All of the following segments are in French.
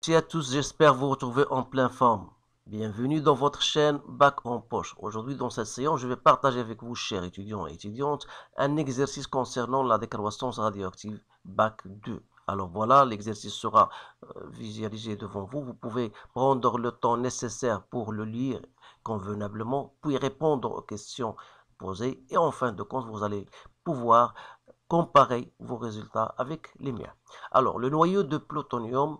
toutes et à tous, j'espère vous retrouver en pleine forme. Bienvenue dans votre chaîne Bac en poche. Aujourd'hui, dans cette séance, je vais partager avec vous, chers étudiants et étudiantes, un exercice concernant la décroissance radioactive Bac 2. Alors voilà, l'exercice sera visualisé devant vous. Vous pouvez prendre le temps nécessaire pour le lire convenablement, puis répondre aux questions posées. Et en fin de compte, vous allez pouvoir comparer vos résultats avec les miens. Alors, le noyau de plutonium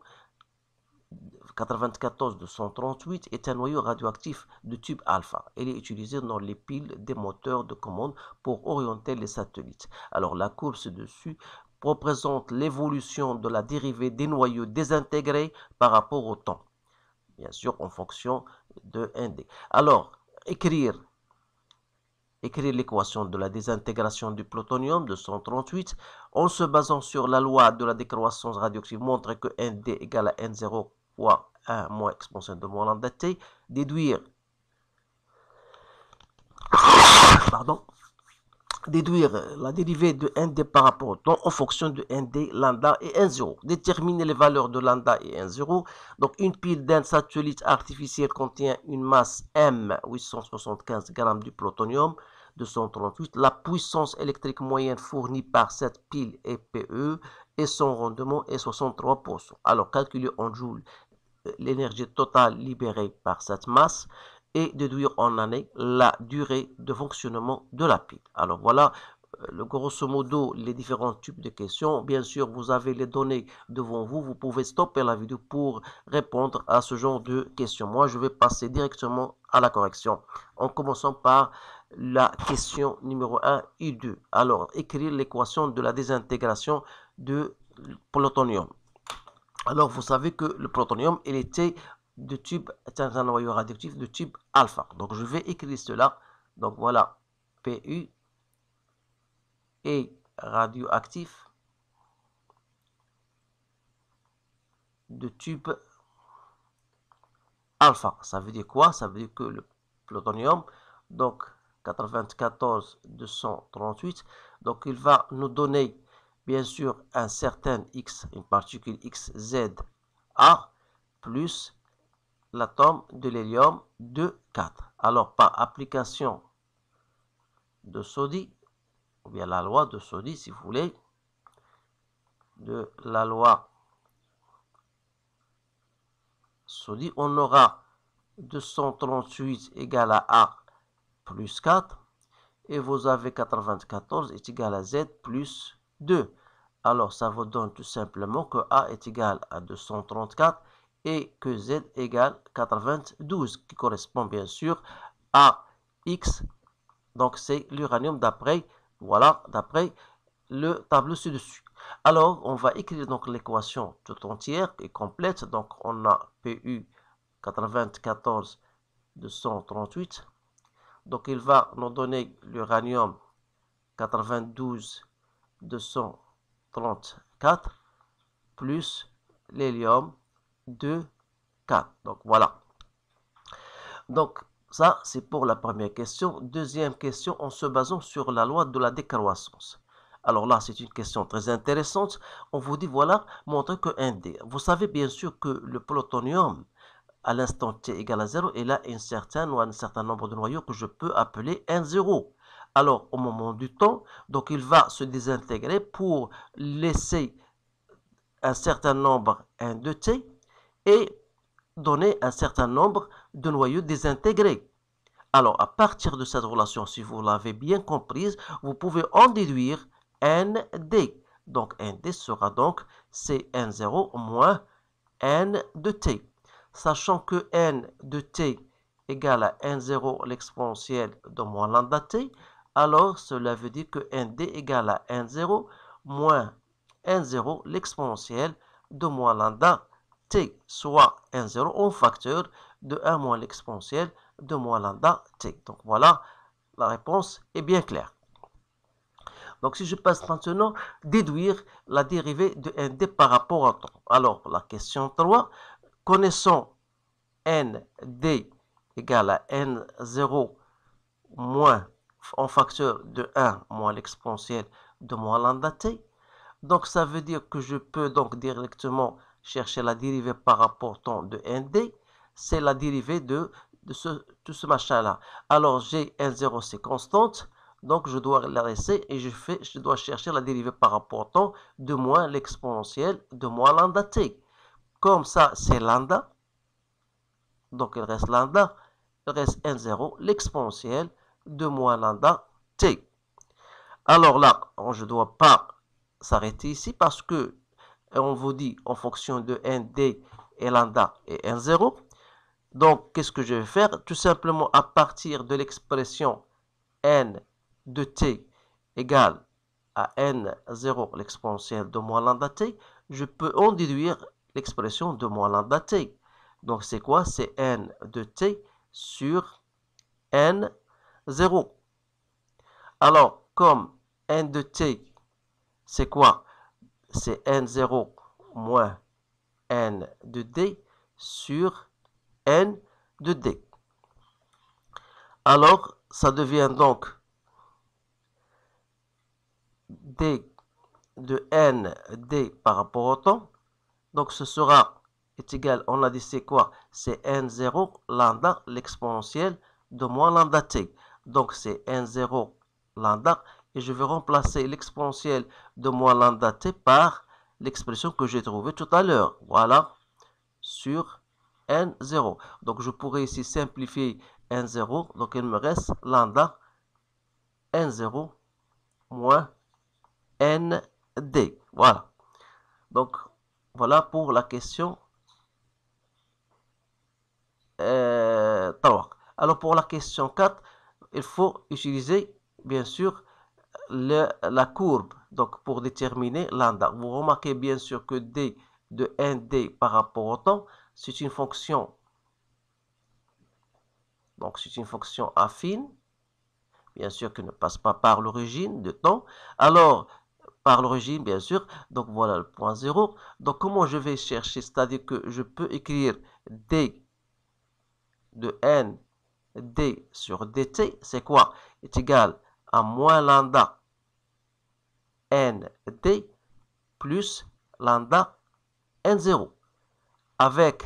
94-238 est un noyau radioactif de type alpha. Il est utilisé dans les piles des moteurs de commande pour orienter les satellites. Alors, la courbe ci-dessus représente l'évolution de la dérivée des noyaux désintégrés par rapport au temps, bien sûr en fonction de 1D. Alors, écrire l'équation de la désintégration du plutonium 238 en se basant sur la loi de la décroissance radioactive montre que ND égale à N0 fois 1 moins exponentielle de moins lambda T, déduire la dérivée de ND par rapport au temps en fonction de ND, lambda et N0. Déterminer les valeurs de lambda et N0. Donc, une pile d'un satellite artificiel contient une masse M, 875 grammes du plutonium 238. La puissance électrique moyenne fournie par cette pile est PE et son rendement est 63%. Alors, calculer en joules l'énergie totale libérée par cette masse et déduire en année la durée de fonctionnement de la pile. Alors voilà, grosso modo, les différents types de questions. Bien sûr, vous avez les données devant vous. Vous pouvez stopper la vidéo pour répondre à ce genre de questions. Moi, je vais passer directement à la correction en commençant par la question numéro 1 et 2. Alors, écrire l'équation de la désintégration de plutonium. Alors, vous savez que le plutonium, il était un noyau radioactif de type alpha. Donc, je vais écrire cela. Donc, voilà, Pu est radioactif de type alpha. Ça veut dire quoi? Ça veut dire que le plutonium, donc 94-238, donc il va nous donner bien sûr un certain X, une particule XZ A plus l'atome de l'hélium 2,4. Alors, par application de Soddy, ou bien la loi de Soddy, si vous voulez, de la loi Soddy, on aura 238 égale à A plus 4, et vous avez 94 est égal à Z plus 2. Alors, ça vous donne tout simplement que A est égal à 234 et que Z égale 92, qui correspond bien sûr à X. Donc, c'est l'uranium d'après, voilà, d'après le tableau ci-dessus. Alors, on va écrire donc l'équation tout entière et complète. Donc, on a Pu 94 238. Donc, il va nous donner l'uranium 92 234 plus l'hélium 2, 4. Donc, voilà. Donc, ça, c'est pour la première question. Deuxième question, en se basant sur la loi de la décroissance. Alors là, c'est une question très intéressante. On vous dit, voilà, montrez que ND. Vous savez bien sûr que le plutonium, à l'instant t égale à 0, il a un certain nombre de noyaux que je peux appeler N0. Alors, au moment du temps, donc il va se désintégrer pour laisser un certain nombre N de T et donner un certain nombre de noyaux désintégrés. Alors, à partir de cette relation, si vous l'avez bien comprise, vous pouvez en déduire ND. Donc, ND sera donc CN0 moins N de T. Sachant que N de T égale à N0 l'exponentielle de moins lambda T, alors cela veut dire que ND égale à N0 moins N0 l'exponentielle de moins lambda T, soit N0 en facteur de 1 moins l'exponentielle de moins lambda T. Donc voilà, la réponse est bien claire. Donc si je passe maintenant, déduire la dérivée de ND par rapport au temps. Alors la question 3, connaissons ND égale à N0 moins en facteur de 1 moins l'exponentielle de moins lambda T. Donc ça veut dire que je peux donc directement chercher la dérivée par rapport au temps de nd, c'est la dérivée de ce machin-là. Alors, j'ai n0, c'est constante, donc je dois la laisser et je dois chercher la dérivée par rapport au temps de moins l'exponentielle de moins lambda t. Comme ça, c'est lambda, donc il reste lambda, il reste n0, l'exponentielle de moins lambda t. Alors là, je ne dois pas s'arrêter ici parce que on vous dit en fonction de nd et lambda et n0. Donc, qu'est-ce que je vais faire? Tout simplement, à partir de l'expression n de t égale à n0, l'exponentielle de moins lambda t, je peux en déduire l'expression de moins lambda t. Donc, c'est quoi? C'est n de t sur n0. Alors, comme n de t, c'est quoi? C'est n0 moins n de d sur n de d. Alors, ça devient donc d de n d par rapport au temps. Donc, ce sera est égal, on a dit c'est quoi? C'est n0 lambda, l'exponentielle de moins lambda t. Donc, c'est n0 lambda. Et je vais remplacer l'exponentielle de moins lambda t par l'expression que j'ai trouvée tout à l'heure. Voilà, sur n0. Donc, je pourrais ici simplifier n0. Donc, il me reste lambda n0 moins nd. Voilà. Donc, voilà pour la question 3. Alors, pour la question 4, il faut utiliser, bien sûr, la courbe, donc pour déterminer lambda. Vous remarquez bien sûr que d de nd par rapport au temps, c'est une fonction. Donc c'est une fonction affine, bien sûr, qui ne passe pas par l'origine de temps. Alors, par l'origine, bien sûr, donc voilà le point 0. Donc comment je vais chercher? C'est-à-dire que je peux écrire d de n d sur dt, c'est quoi? Est égal à moins lambda nd plus lambda n0. Avec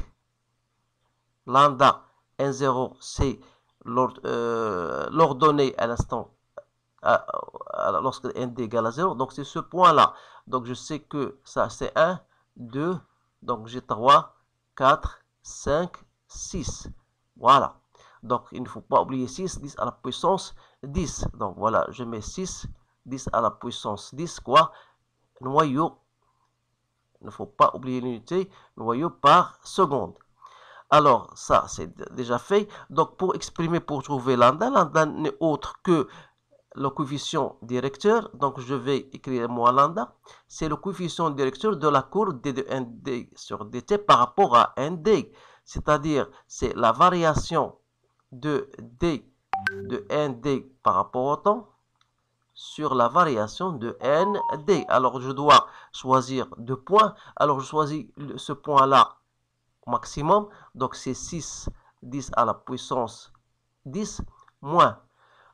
lambda n0, c'est l'ordonnée à l'instant lorsque nd égale à 0. Donc c'est ce point-là. Donc je sais que ça c'est 1, 2, donc j'ai 3, 4, 5, 6. Voilà. Donc il ne faut pas oublier 6, 10 à la puissance 10. Donc voilà, je mets 6, 10 à la puissance 10, quoi? Noyau. Il ne faut pas oublier l'unité, noyau par seconde. Alors, ça, c'est déjà fait. Donc, pour exprimer, pour trouver lambda, lambda n'est autre que le coefficient directeur. Donc, je vais écrire moins lambda. C'est le coefficient directeur de la courbe d de nd sur dt par rapport à nd. C'est-à-dire, c'est la variation de d de nd par rapport au temps sur la variation de nd. Alors, je dois choisir deux points. Alors, je choisis ce point-là maximum. Donc, c'est 6, 10 à la puissance 10 moins.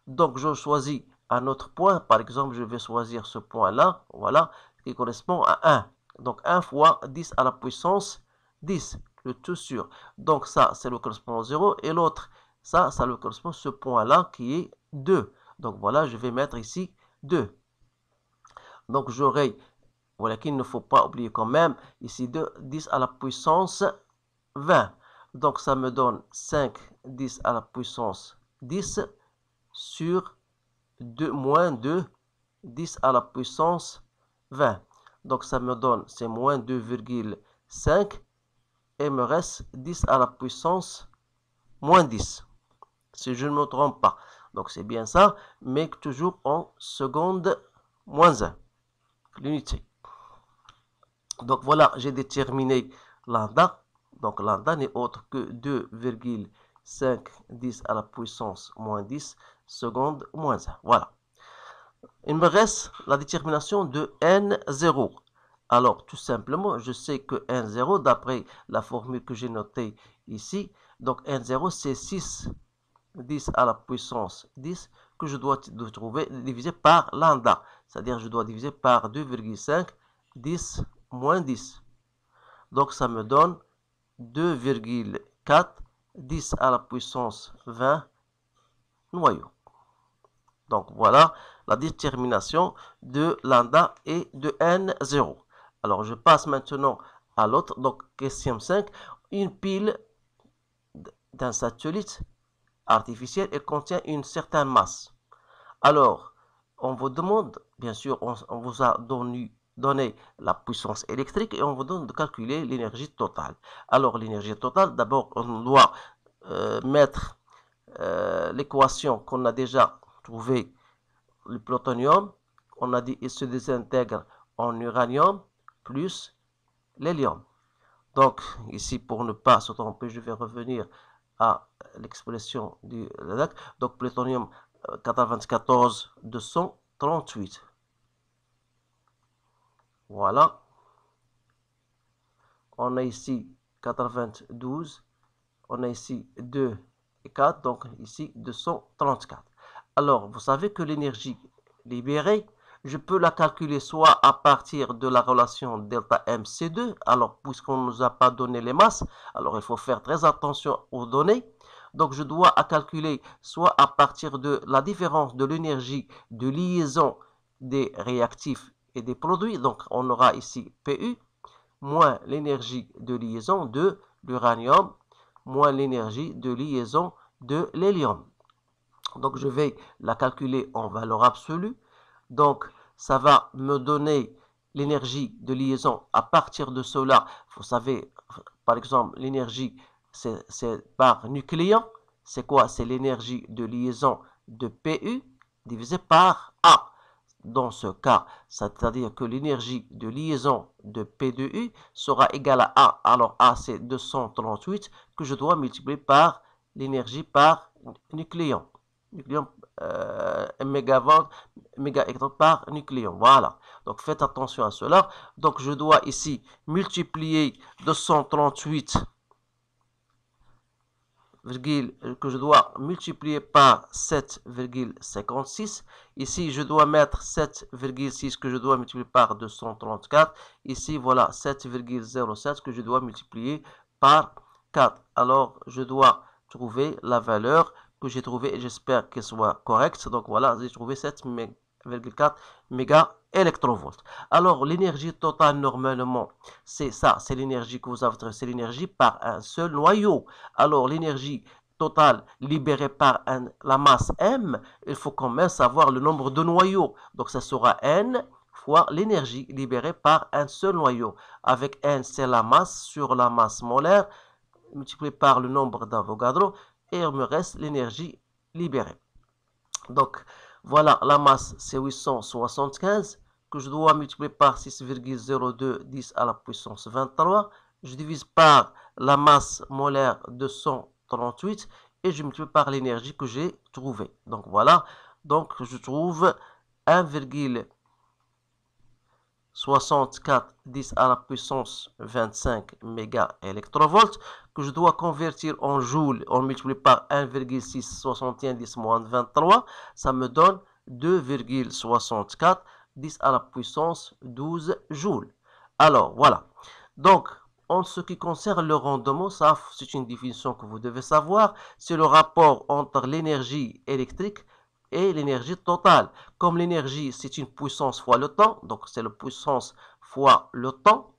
Donc, je choisis un autre point. Par exemple, je vais choisir ce point-là. Voilà, qui correspond à 1. Donc, 1 fois 10 à la puissance 10. Le tout sur. Donc, ça, c'est le correspond à 0. Et l'autre, ça le correspond à ce point-là qui est 2. Donc, voilà, je vais mettre ici 2. Donc, j'aurai, voilà qu'il ne faut pas oublier quand même, ici 2, 10 à la puissance 20. Donc, ça me donne 5, 10 à la puissance 10 sur 2 moins 2, 10 à la puissance 20. Donc, ça me donne, c'est moins 2,5 et me reste 10 à la puissance moins 10. Si je ne me trompe pas. Donc, c'est bien ça, mais toujours en seconde moins 1, l'unité. Donc, voilà, j'ai déterminé lambda. Donc, lambda n'est autre que 2,5 10 à la puissance moins 10 seconde moins 1. Voilà. Il me reste la détermination de n0. Alors, tout simplement, je sais que n0, d'après la formule que j'ai notée ici, donc n0, c'est 6 10 à la puissance 10 que je dois trouver divisé par lambda. C'est-à-dire, je dois diviser par 2,5 10 moins 10. Donc ça me donne 2,4 10 à la puissance 20 noyaux. Donc voilà la détermination de lambda et de N0. Alors je passe maintenant à l'autre. Donc question 5. Une pile d'un satellite artificiel, elle contient une certaine masse. Alors, on vous demande, bien sûr, on vous a donné la puissance électrique et on vous donne de calculer l'énergie totale. Alors, l'énergie totale, d'abord, on doit mettre l'équation qu'on a déjà trouvée, le plutonium, on a dit il se désintègre en uranium plus l'hélium. Donc, ici, pour ne pas se tromper, je vais revenir à l'expression du LADAC. Donc, plutonium 94 238. Voilà. On a ici 92. On a ici 2 et 4. Donc, ici 234. Alors, vous savez que l'énergie libérée, je peux la calculer soit à partir de la relation delta MC2. Alors, puisqu'on ne nous a pas donné les masses, alors il faut faire très attention aux données. Donc, je dois calculer soit à partir de la différence de l'énergie de liaison des réactifs et des produits. Donc, on aura ici PU moins l'énergie de liaison de l'uranium moins l'énergie de liaison de l'hélium. Donc, je vais la calculer en valeur absolue. Donc, ça va me donner l'énergie de liaison à partir de cela. Vous savez, par exemple, l'énergie, c'est par nucléon. C'est quoi? C'est l'énergie de liaison de PU divisé par A. Dans ce cas, c'est-à-dire que l'énergie de liaison de P de U sera égale à A. Alors, A, c'est 238 que je dois multiplier par l'énergie par nucléon. Nucléon, mégavolt, mégaélectron par nucléon. Voilà. Donc, faites attention à cela. Donc, je dois ici multiplier 238 que je dois multiplier par 7,56. Ici, je dois mettre 7,6 que je dois multiplier par 234. Ici, voilà 7,07 que je dois multiplier par 4. Alors, je dois trouver la valeur que j'ai trouvée et j'espère qu'elle soit correcte. Donc, voilà, j'ai trouvé 7,4 méga électrovolts. Alors, l'énergie totale, normalement, c'est ça, c'est l'énergie que vous avez, c'est l'énergie par un seul noyau. Alors, l'énergie totale libérée par la masse M, il faut quand même savoir le nombre de noyaux. Donc, ça sera N fois l'énergie libérée par un seul noyau. Avec N, c'est la masse sur la masse molaire, multiplié par le nombre d'Avogadro, et il me reste l'énergie libérée. Donc, voilà, la masse, c'est 875, que je dois multiplier par 6,02 10 à la puissance 23. Je divise par la masse molaire 238 et je multiplie par l'énergie que j'ai trouvée. Donc, voilà. Donc, je trouve 1,64 10 à la puissance 25 mégaélectrovolts que je dois convertir en joules, on multiplie par 1,661 10 moins 23, ça me donne 2,64 10 à la puissance 12 joules. Alors, voilà. Donc, en ce qui concerne le rendement, ça, c'est une définition que vous devez savoir, c'est le rapport entre l'énergie électrique et l'énergie totale. Comme l'énergie, c'est une puissance fois le temps, donc c'est la puissance fois le temps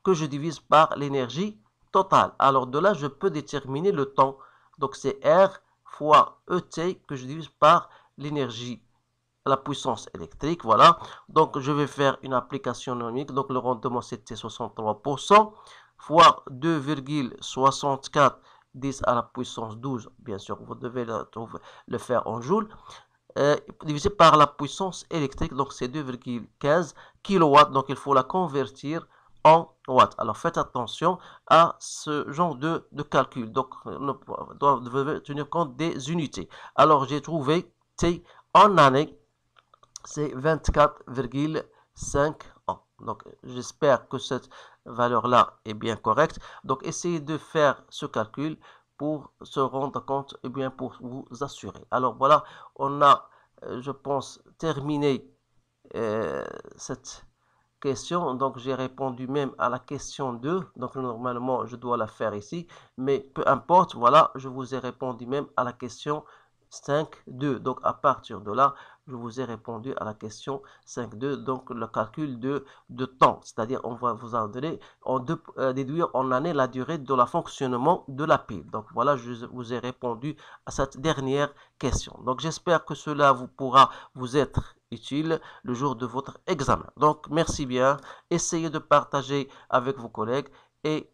que je divise par l'énergie totale. Alors de là, je peux déterminer le temps. Donc c'est R fois ET que je divise par l'énergie, la puissance électrique. Voilà. Donc je vais faire une application numérique. Donc le rendement c'était 63% fois 2,64 10 à la puissance 12. Bien sûr, vous devez le faire en joules. Divisé par la puissance électrique, donc c'est 2,15 kW, donc il faut la convertir en watts. Alors faites attention à ce genre de calcul, donc vous devez tenir compte des unités. Alors j'ai trouvé T en année, c'est 24,5 ans. Donc j'espère que cette valeur-là est bien correcte. Donc essayez de faire ce calcul pour se rendre compte et bien pour vous assurer. Alors voilà, on a, je pense, terminé cette question. Donc, j'ai répondu même à la question 2. Donc, normalement, je dois la faire ici. Mais peu importe, voilà, je vous ai répondu même à la question 5.2. Donc, à partir de là, je vous ai répondu à la question 5.2. Donc, le calcul de temps. C'est-à-dire, on va vous en donner, déduire en année la durée de la fonctionnement de la pile. Donc, voilà, je vous ai répondu à cette dernière question. Donc, j'espère que cela vous pourra vous être utile le jour de votre examen. Donc, merci bien. Essayez de partager avec vos collègues et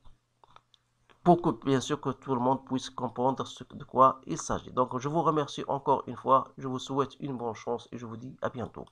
pour que, bien sûr, que tout le monde puisse comprendre de quoi il s'agit. Donc, je vous remercie encore une fois. Je vous souhaite une bonne chance et je vous dis à bientôt.